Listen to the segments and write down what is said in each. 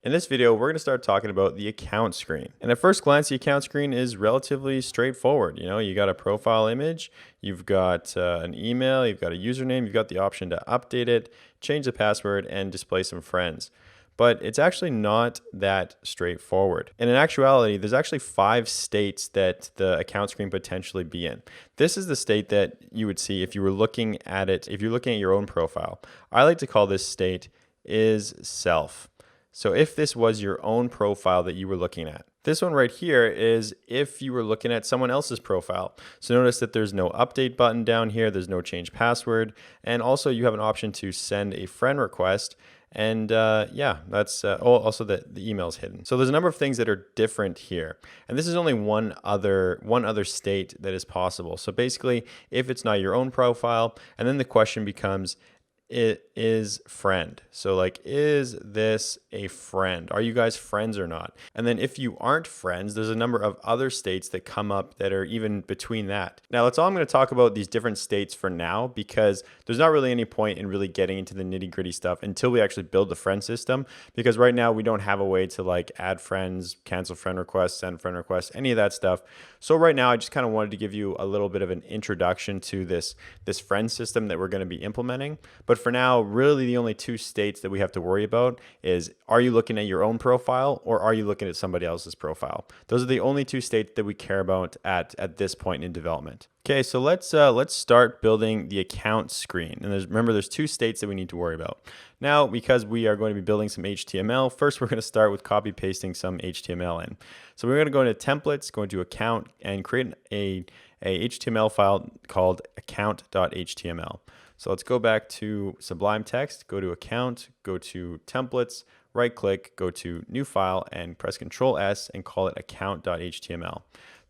In this video, we're going to start talking about the account screen. And at first glance, the account screen is relatively straightforward. You got a profile image, you've got an email, you've got a username, you've got the option to update it, change the password, and display some friends. But it's actually not that straightforward. And in actuality, there's actually 5 states that the account screen potentially be in. This is the state that you would see if you were looking at it, if you're looking at your own profile. I like to call this state is self. So if this was your own profile that you were looking at. This one right here is if you were looking at someone else's profile. So notice that there's no update button down here. There's no change password. And also you have an option to send a friend request. And yeah, that's also the email is hidden. So there's a number of things that are different here. And this is only one other state that is possible. So basically, if it's not your own profile, and then the question becomes, it is friend. So like, is this a friend? Are you guys friends or not? And then if you aren't friends, there's a number of other states that come up that are even between that. Now that's all I'm going to talk about, these different states for now, because there's not really any point in really getting into the nitty gritty stuff until we actually build the friend system. Because right now we don't have a way to like add friends, cancel friend requests, send friend requests, any of that stuff. So right now I just kind of wanted to give you a little bit of an introduction to this friend system that we're going to be implementing. But for now, really the only 2 states that we have to worry about is, are you looking at your own profile or are you looking at somebody else's profile? Those are the only 2 states that we care about at this point in development. Okay, so let's start building the account screen. And remember, there's 2 states that we need to worry about. Now, because we are going to be building some HTML, first we're going to start with copy pasting some HTML in. So we're going to go into templates, go into account, and create a HTML file called account.html. So let's go back to Sublime Text, go to account, go to templates, right click, go to new file, and press Control S and call it account.html.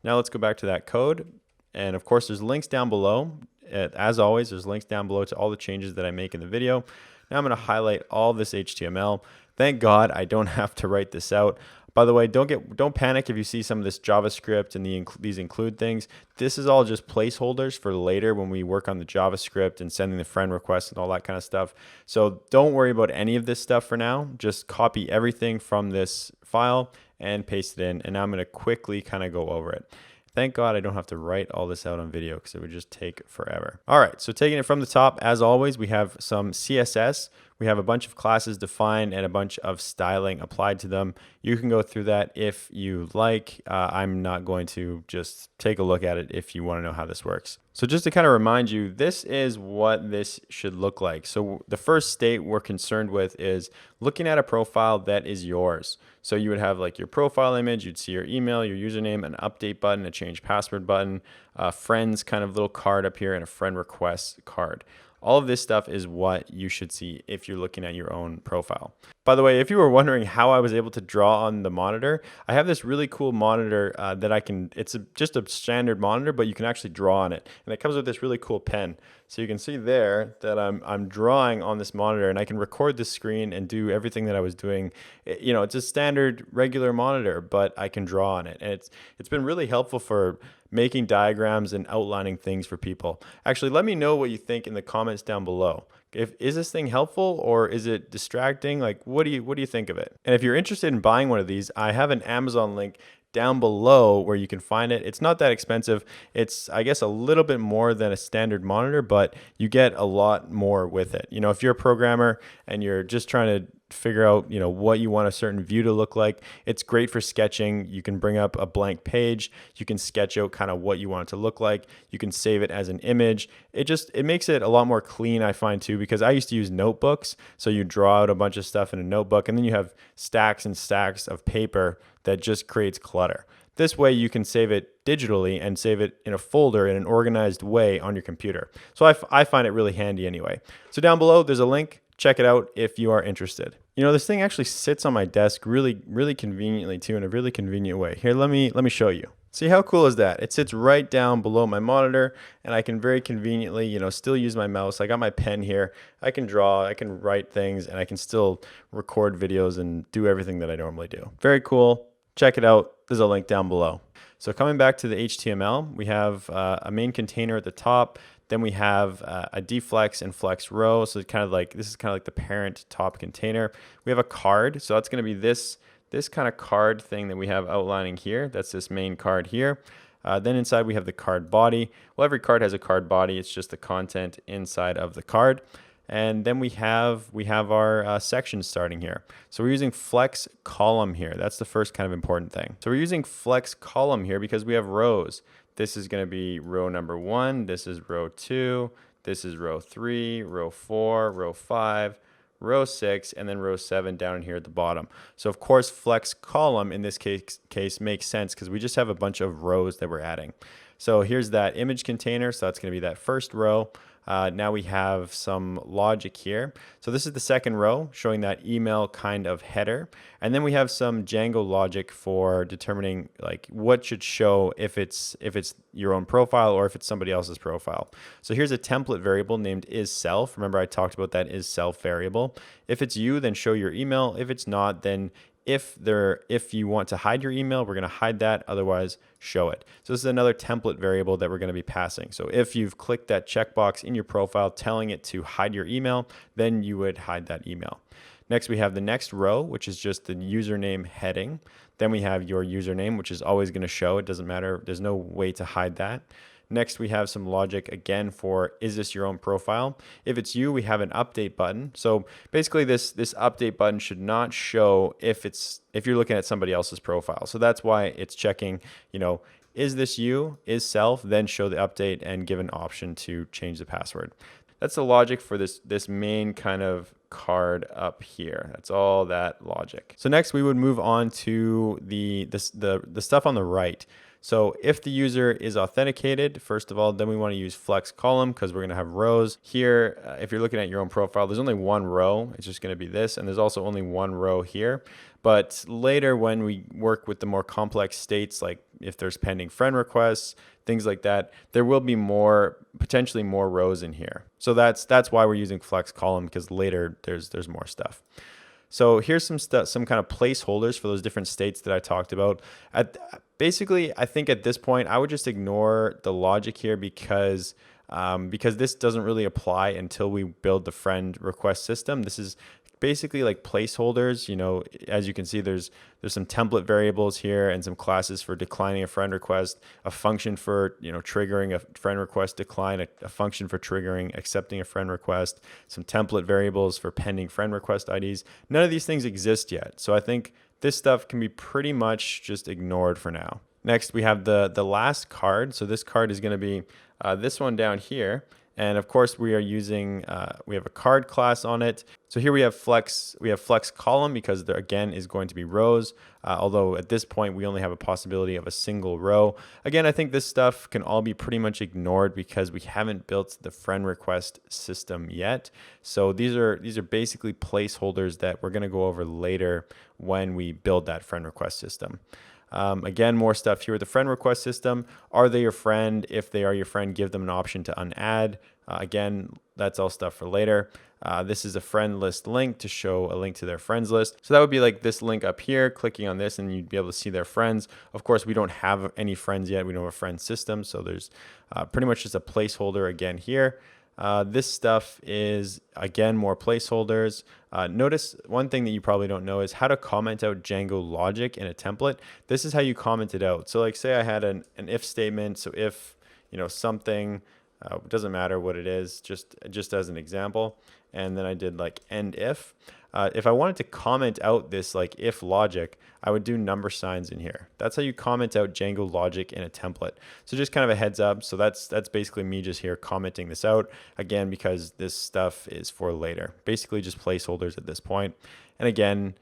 Now let's go back to that code. And of course, there's links down below. As always, there's links down below to all the changes that I make in the video. Now I'm going to highlight all this HTML. Thank God I don't have to write this out. By the way, don't panic if you see some of this JavaScript and these include things. This is all just placeholders for later when we work on the JavaScript and sending the friend requests and all that kind of stuff. So don't worry about any of this stuff for now. Just copy everything from this file and paste it in. And now I'm going to quickly kind of go over it. Thank God I don't have to write all this out on video because it would just take forever. All right, so taking it from the top, as always, we have some CSS. We have a bunch of classes defined and a bunch of styling applied to them. You can go through that if you like. I'm not going to, just take a look at it if you want to know how this works. So just to kind of remind you, this is what this should look like. So the first state we're concerned with is looking at a profile that is yours. So you would have like your profile image, you'd see your email, your username, an update button, a change password button, friends kind of little card up here, and a friend request card. All of this stuff is what you should see if you're looking at your own profile. By the way, if you were wondering how I was able to draw on the monitor, I have this really cool monitor that I can, just a standard monitor, but you can actually draw on it. And it comes with this really cool pen. So you can see there that I'm drawing on this monitor, and I can record this screen and do everything that I was doing. It's a standard regular monitor, but I can draw on it. And it's been really helpful for making diagrams and outlining things for people. Actually, let me know what you think in the comments down below. Is this thing helpful or is it distracting? Like, what do you think of it? And if you're interested in buying one of these, I have an Amazon link down below where you can find it. It's not that expensive. It's, I guess, a little bit more than a standard monitor, but you get a lot more with it. If you're a programmer and you're just trying to figure out, what you want a certain view to look like, it's great for sketching. You can bring up a blank page. You can sketch out kind of what you want it to look like. You can save it as an image. It makes it a lot more clean, I find too, because I used to use notebooks. So you draw out a bunch of stuff in a notebook, and then you have stacks and stacks of paper that just creates clutter. This way you can save it digitally and save it in a folder in an organized way on your computer. So I find it really handy anyway. So down below, there's a link. Check it out if you are interested. This thing actually sits on my desk really, really conveniently too, in a really convenient way. Here, let me show you. See, how cool is that? It sits right down below my monitor, and I can very conveniently, still use my mouse. I got my pen here. I can draw, I can write things, and I can still record videos and do everything that I normally do. Very cool. Check it out. There's a link down below. So coming back to the HTML, we have a main container at the top Then we have a deflex and flex row. So it's kind of like, this is kind of like the parent top container. We have a card. So that's going to be this kind of card thing that we have outlining here. That's this main card here. Then inside we have the card body. Well, every card has a card body. It's just the content inside of the card. And then we have our sections starting here. So we're using flex column here. That's the first kind of important thing. So we're using flex column here because we have rows. This is going to be row number 1. This is row 2. This is row 3, row 4, row 5, row 6, and then row 7 down in here at the bottom. So of course, flex column in this case makes sense because we just have a bunch of rows that we're adding. So here's that image container. So that's going to be that first row. Now we have some logic here. So this is the second row showing that email kind of header. And then we have some Django logic for determining like what should show if it's your own profile or if it's somebody else's profile. So here's a template variable named isSelf. Remember I talked about that isSelf variable. If it's you, then show your email. If it's not, then if you want to hide your email, we're going to hide that. Otherwise, show it. So this is another template variable that we're going to be passing. So if you've clicked that checkbox in your profile telling it to hide your email, then you would hide that email. Next, we have the next row, which is just the username heading. Then we have your username, which is always going to show. It doesn't matter. There's no way to hide that. Next, we have some logic again for, is this your own profile? If it's you, we have an update button. So basically this update button should not show if you're looking at somebody else's profile. So that's why it's checking, is this you, is self, then show the update and give an option to change the password. That's the logic for this main kind of card up here. That's all that logic. So next we would move on to the stuff on the right. So if the user is authenticated, first of all, then we want to use flex column because we're going to have rows. Here, if you're looking at your own profile, there's only one row. It's just going to be this, and there's also only one row here. But later when we work with the more complex states, like if there's pending friend requests, things like that, there will be potentially more rows in here. So that's why we're using flex column, because later there's more stuff. So here's some kind of placeholders for those different states that I talked about. Basically, I think at this point, I would just ignore the logic here because this doesn't really apply until we build the friend request system. This is basically like placeholders. As you can see, there's some template variables here and some classes for declining a friend request, a function for triggering a friend request decline, a function for triggering accepting a friend request, some template variables for pending friend request IDs. None of these things exist yet, so I think this stuff can be pretty much just ignored for now. Next, we have the last card. So this card is going to be this one down here. And of course, we are using, we have a card class on it. So here we have flex column because there again is going to be rows. Although at this point, we only have a possibility of a single row. Again, I think this stuff can all be pretty much ignored because we haven't built the friend request system yet. So these are basically placeholders that we're going to go over later when we build that friend request system. Again, more stuff here with the friend request system. Are they your friend? If they are your friend, give them an option to unadd. Again, that's all stuff for later. This is a friend list link to show a link to their friends list. So that would be like this link up here, clicking on this and you'd be able to see their friends. Of course, we don't have any friends yet. We don't have a friend system. So there's pretty much just a placeholder again here. This stuff is, again, more placeholders. Notice one thing that you probably don't know is how to comment out Django logic in a template. This is how you comment it out. So like say I had an if statement. So if, something, doesn't matter what it is, just as an example. And then I did like end if. If I wanted to comment out this like if logic, I would do number signs in here. That's how you comment out Django logic in a template. So just kind of a heads up. So that's basically me just here commenting this out again, because this stuff is for later, basically just placeholders at this point. And again,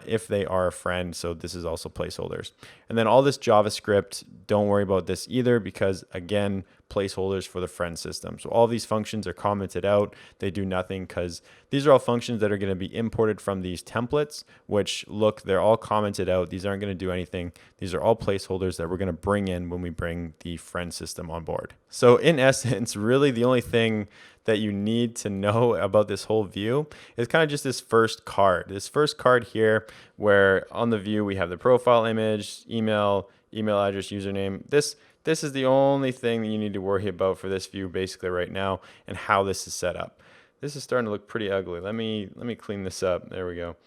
if they are a friend, so this is also placeholders. And then all this JavaScript, don't worry about this either, because again, placeholders for the friend system. So all these functions are commented out. They do nothing because these are all functions that are going to be imported from these templates, which look, they're all commented out. These aren't going to do anything. These are all placeholders that we're going to bring in when we bring the friend system on board. So in essence, really the only thing that you need to know about this whole view is kind of just this first card. This first card here, where on the view we have the profile image, email address, username. This is the only thing that you need to worry about for this view basically right now, and how this is set up. This is starting to look pretty ugly. Let me clean this up. There we go.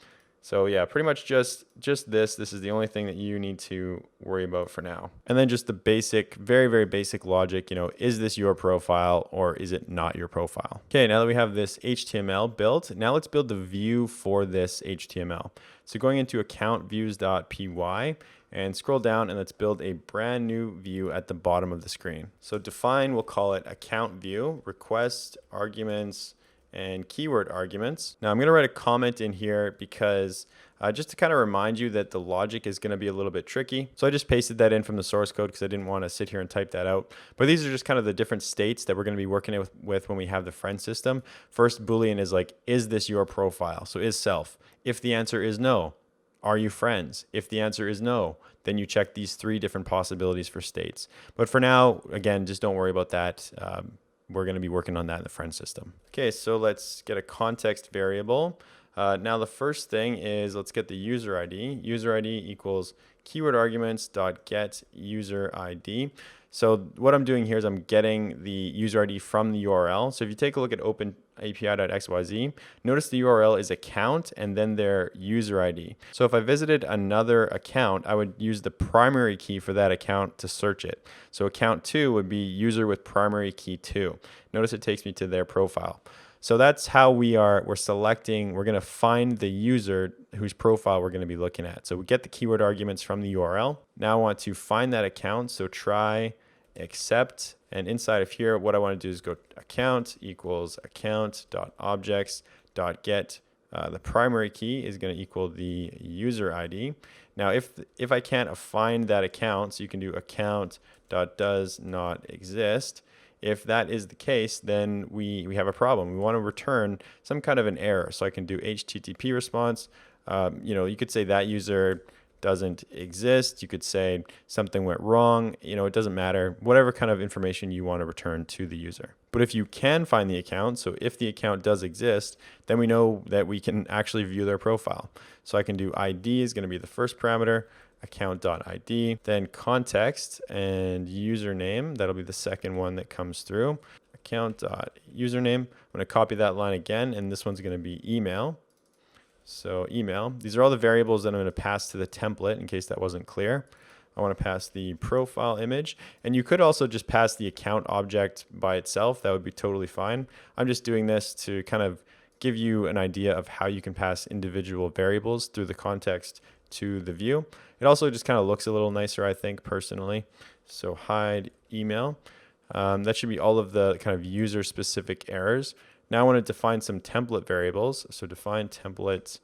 So yeah, pretty much just this. This is the only thing that you need to worry about for now. And then just the basic, very, very basic logic, is this your profile or is it not your profile? Okay, now that we have this HTML built, now let's build the view for this HTML. So going into account views.py and scroll down, and let's build a brand new view at the bottom of the screen. So define, we'll call it account view, request, arguments, and keyword arguments. Now I'm going to write a comment in here because just to kind of remind you that the logic is going to be a little bit tricky. So I just pasted that in from the source code because I didn't want to sit here and type that out. But these are just kind of the different states that we're going to be working with when we have the friend system. First Boolean is like, is this your profile? So is self. If the answer is no, are you friends? If the answer is no, then you check these 3 different possibilities for states. But for now, again, just don't worry about that. We're going to be working on that in the friend system. Okay, so let's get a context variable. Now the first thing is, let's get the user ID. User ID equals keyword arguments dot get user ID. So what I'm doing here is I'm getting the user ID from the URL. So if you take a look at openapi.xyz, notice the URL is account and then their user ID. So if I visited another account, I would use the primary key for that account to search it. So account 2 would be user with primary key 2. Notice it takes me to their profile. So that's how we're selecting, we're going to find the user whose profile we're going to be looking at. So we get the keyword arguments from the URL. Now I want to find that account. So try accept, and inside of here, what I want to do is go account equals account.objects.get. The primary key is going to equal the user ID. Now, if I can't find that account, so you can do account.does-not-exist. If that is the case, then we have a problem. We want to return some kind of an error. So I can do HTTP response. You could say that user doesn't exist. You could say something went wrong. It doesn't matter. Whatever kind of information you want to return to the user. But if you can find the account, so if the account does exist, then we know that we can actually view their profile. So I can do ID is going to be the first parameter, account.id, then context and username. That'll be the second one that comes through. Account.username. I'm going to copy that line again, and this one's going to be email. So email, these are all the variables that I'm going to pass to the template in case that wasn't clear. I want to pass the profile image, and you could also just pass the account object by itself. That would be totally fine. I'm just doing this to kind of give you an idea of how you can pass individual variables through the context to the view. It also just kind of looks a little nicer, I think, personally. So hide email. That should be all of the kind of user specific errors. Now I want to define some template variables. So define template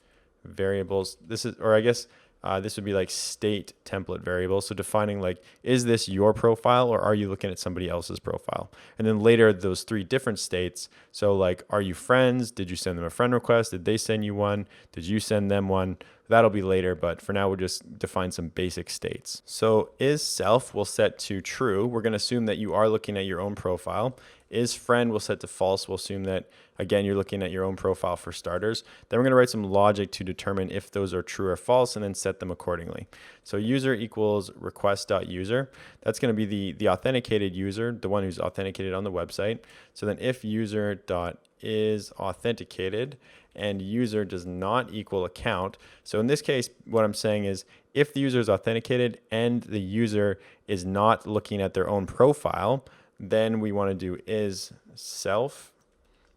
variables. This would be like state template variables. So defining like, is this your profile or are you looking at somebody else's profile? And then later those 3 different states. So like, are you friends? Did you send them a friend request? Did they send you one? Did you send them one? That'll be later, but for now we'll just define some basic states. So is self will set to true. We're going to assume that you are looking at your own profile. Is friend will set to false. We'll assume that, again, you're looking at your own profile for starters. Then we're going to write some logic to determine if those are true or false and then set them accordingly. So user equals request.user. That's going to be the authenticated user, the one who's authenticated on the website. So then if user.is authenticated and user does not equal account. So in this case, what I'm saying is if the user is authenticated and the user is not looking at their own profile, then we want to do is self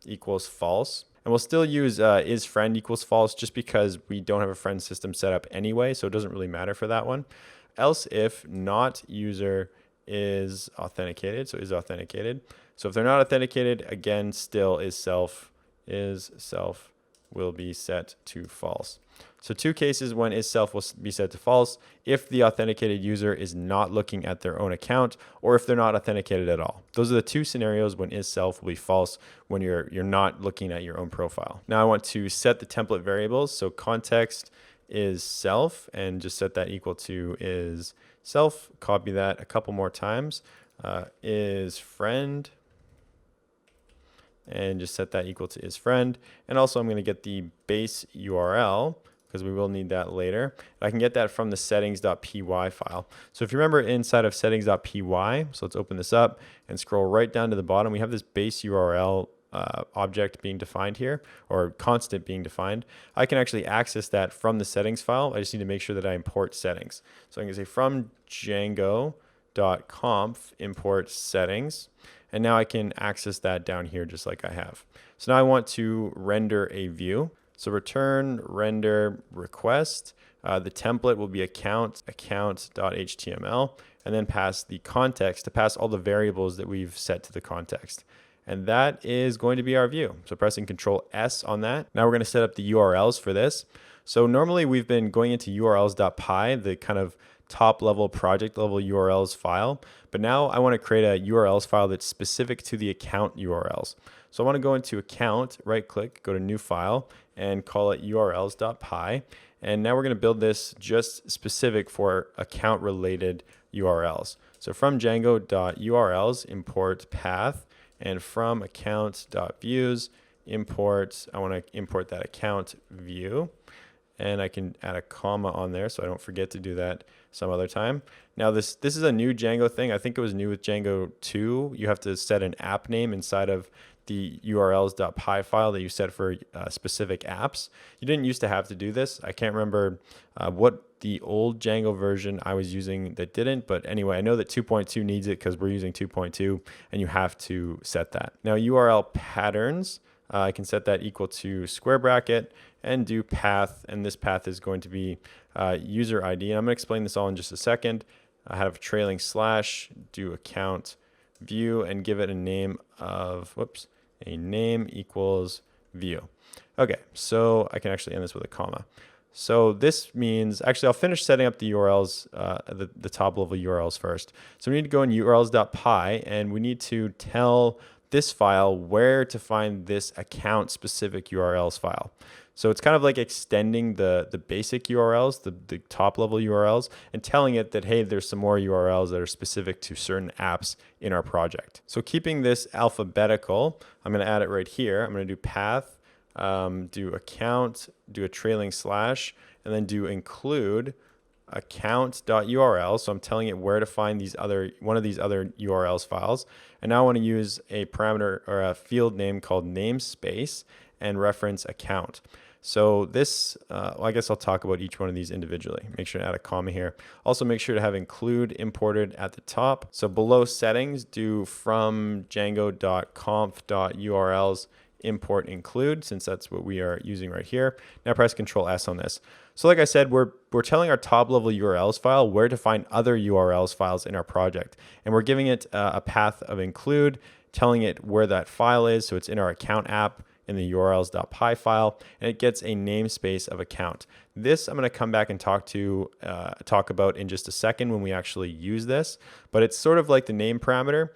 equals false. And we'll still use is friend equals false just because we don't have a friend system set up anyway, so it doesn't really matter for that one. Else if not user is authenticated, so is authenticated. So if they're not authenticated, again, still is self will be set to false. So 2 cases when is self will be set to false if the authenticated user is not looking at their own account or if they're not authenticated at all. Those are the 2 scenarios when is self will be false when you're not looking at your own profile. Now I want to set the template variables. So context is self and just set that equal to is self. Copy that a couple more times. Is friend. And just set that equal to is friend. And also I'm going to get the base URL because we will need that later. I can get that from the settings.py file. So if you remember inside of settings.py, so let's open this up and scroll right down to the bottom. We have this base URL object being defined here, or constant being defined. I can actually access that from the settings file. I just need to make sure that I import settings. So I can say from Django.conf import settings, and now I can access that down here just like I have. So now I want to render a view. So return render request. The template will be account.html, and then pass the context to pass all the variables that we've set to the context. And that is going to be our view. So pressing Control S on that. Now we're going to set up the URLs for this. So normally we've been going into urls.py, the kind of top level project level URLs file. But now I want to create a URLs file that's specific to the account URLs. So I want to go into account, right click, go to new file and call it urls.py. And now we're going to build this just specific for account related URLs. So from Django.urls import path, and from account.views import, I want to import that account view, and I can add a comma on there so I don't forget to do that some other time. Now this is a new Django thing. I think it was new with Django 2. You have to set an app name inside of the urls.py file that you set for specific apps. You didn't used to have to do this. I can't remember what the old Django version I was using that didn't, but anyway, I know that 2.2 needs it because we're using 2.2 and you have to set that. Now URL patterns, I can set that equal to square bracket and do path, and this path is going to be user ID. And I'm going to explain this all in just a second. I have a trailing slash, do account view, and give it a name of, a name equals view. Okay, so I can actually end this with a comma. So this means, actually I'll finish setting up the URLs, the top level URLs first. So we need to go in urls.py and we need to tell this file where to find this account specific URLs file. So it's kind of like extending the basic URLs, the top level URLs, and telling it that, hey, there's some more URLs that are specific to certain apps in our project. So keeping this alphabetical, I'm going to add it right here. I'm going to do path, do account, do a trailing slash, and then do include account.url. So I'm telling it where to find one of these other URLs files. And now I want to use a parameter or a field name called namespace and reference account. So this, well, I guess I'll talk about each one of these individually. Make sure to add a comma here. Also make sure to have include imported at the top. So below settings, do from django.conf.urls import include, since that's what we are using right here. Now press Control S on this. So like I said, we're telling our top level URLs file where to find other URLs files in our project. And we're giving it a path of include, telling it where that file is. So it's in our account app in the urls.py file, and it gets a namespace of account. This I'm going to come back and talk about in just a second when we actually use this, but it's sort of like the name parameter.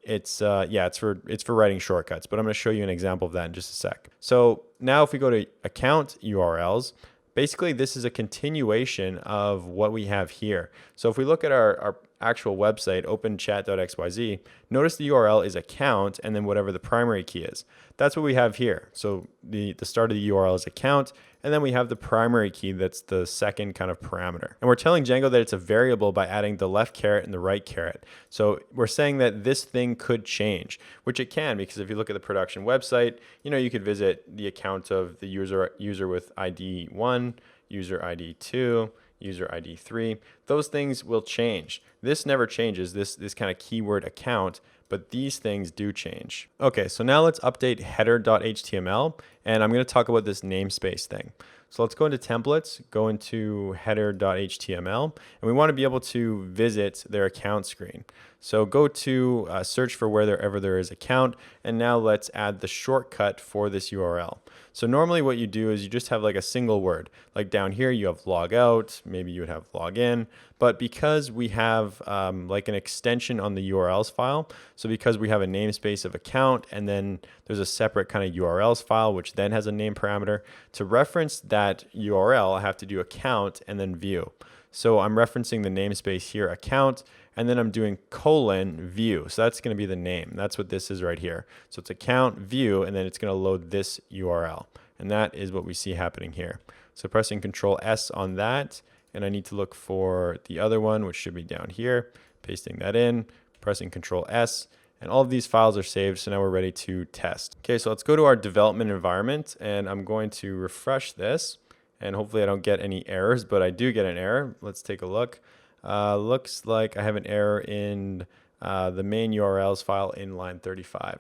It's for writing shortcuts, but I'm going to show you an example of that in just a sec. So now if we go to account URLs, basically this is a continuation of what we have here. So if we look at our actual website, openchat.xyz, notice the URL is account and then whatever the primary key is. That's what we have here. So the start of the URL is account, and then we have the primary key that's the second kind of parameter. And we're telling Django that it's a variable by adding the left caret and the right caret. So we're saying that this thing could change, which it can, because if you look at the production website, you could visit the account of the user with ID 1, user ID 2, user ID 3. Those things will change. This never changes, this kind of keyword account, but these things do change. Okay, so now let's update header.html, and I'm going to talk about this namespace thing. So let's go into templates, go into header.html, and we want to be able to visit their account screen. So go to search for wherever there is account, and now let's add the shortcut for this URL. So normally what you do is you just have like a single word. Like down here you have log out, maybe you would have log in, but because we have like an extension on the URLs file, so because we have a namespace of account and then there's a separate kind of URLs file which then has a name parameter, to reference that URL I have to do account and then view. So I'm referencing the namespace here, account, and then I'm doing : view. So that's going to be the name. That's what this is right here. So it's account view, and then it's going to load this URL. And that is what we see happening here. So pressing Control S on that, and I need to look for the other one, which should be down here, pasting that in, pressing Control S, and all of these files are saved. So now we're ready to test. Okay, so let's go to our development environment, and I'm going to refresh this, and hopefully I don't get any errors, but I do get an error. Let's take a look. Looks like I have an error in the main URLs file in line 35.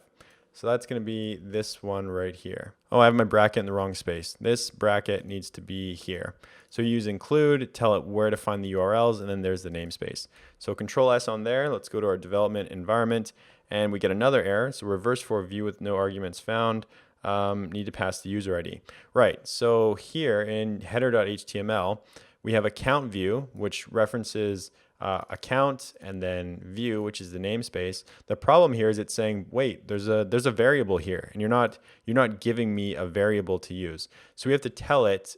So that's going to be this one right here. Oh, I have my bracket in the wrong space. This bracket needs to be here. So use include, tell it where to find the URLs, and then there's the namespace. So Control S on there. Let's go to our development environment, and we get another error. So reverse for view with no arguments found. Need to pass the user ID. Right, so here in header.html, we have account view, which references account, and then view, which is the namespace. The problem here is it's saying, wait, there's a variable here, and you're not giving me a variable to use. So we have to tell it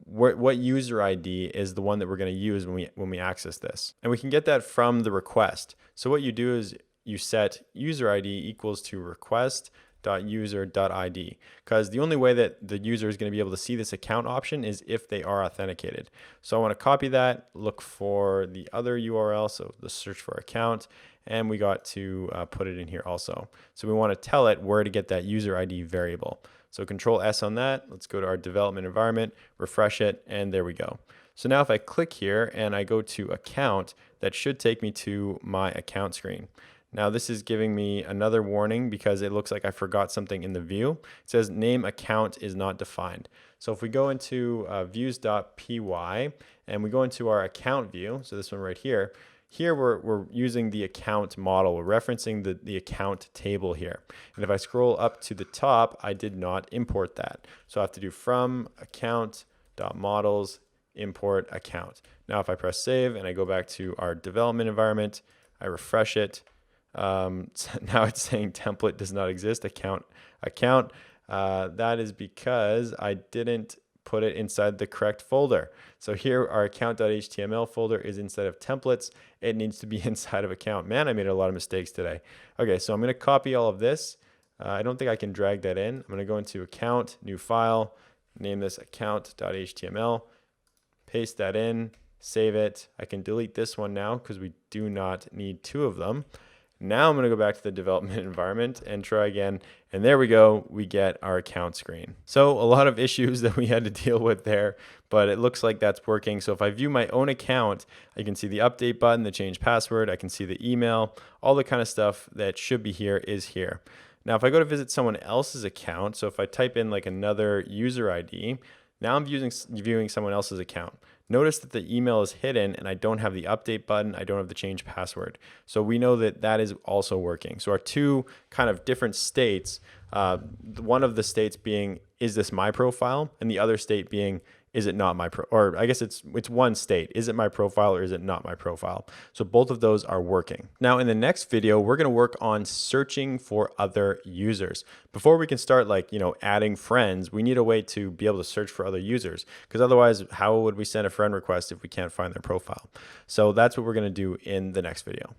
what user ID is the one that we're going to use when we access this, and we can get that from the request. So what you do is you set user ID equals to request.user.id, because the only way that the user is going to be able to see this account option is if they are authenticated. So I want to copy that, look for the other URL, so the search for account, and we got to put it in here also. So we want to tell it where to get that user ID variable. So Control S on that. Let's go to our development environment, refresh it, and there we go. So now if I click here and I go to account, that should take me to my account screen. Now this is giving me another warning because it looks like I forgot something in the view. It says name account is not defined. So if we go into views.py and we go into our account view, so this one right here, we're using the account model. We're referencing the account table here. And if I scroll up to the top, I did not import that. So I have to do from account.models import account. Now if I press save and I go back to our development environment, I refresh it. So now it's saying template does not exist, account. That is because I didn't put it inside the correct folder. So here our account.html folder is instead of templates. It needs to be inside of account. Man, I made a lot of mistakes today. Okay, so I'm going to copy all of this. I don't think I can drag that in. I'm going to go into account, new file, name this account.html, paste that in, save it. I can delete this one now because we do not need two of them. Now I'm going to go back to the development environment and try again. And there we go. We get our account screen. So a lot of issues that we had to deal with there, but it looks like that's working. So if I view my own account, I can see the update button, the change password. I can see the email, all the kind of stuff that should be here is here. Now, if I go to visit someone else's account, so if I type in like another user ID, now I'm viewing someone else's account. Notice that the email is hidden and I don't have the update button. I don't have the change password. So we know that that is also working. So our two kind of different states, one of the states being, is this my profile? And the other state being, is it not my or I guess it's one state. Is it my profile or is it not my profile? So both of those are working. Now in the next video, we're going to work on searching for other users. Before we can start adding friends, we need a way to be able to search for other users, because otherwise how would we send a friend request if we can't find their profile? So that's what we're going to do in the next video.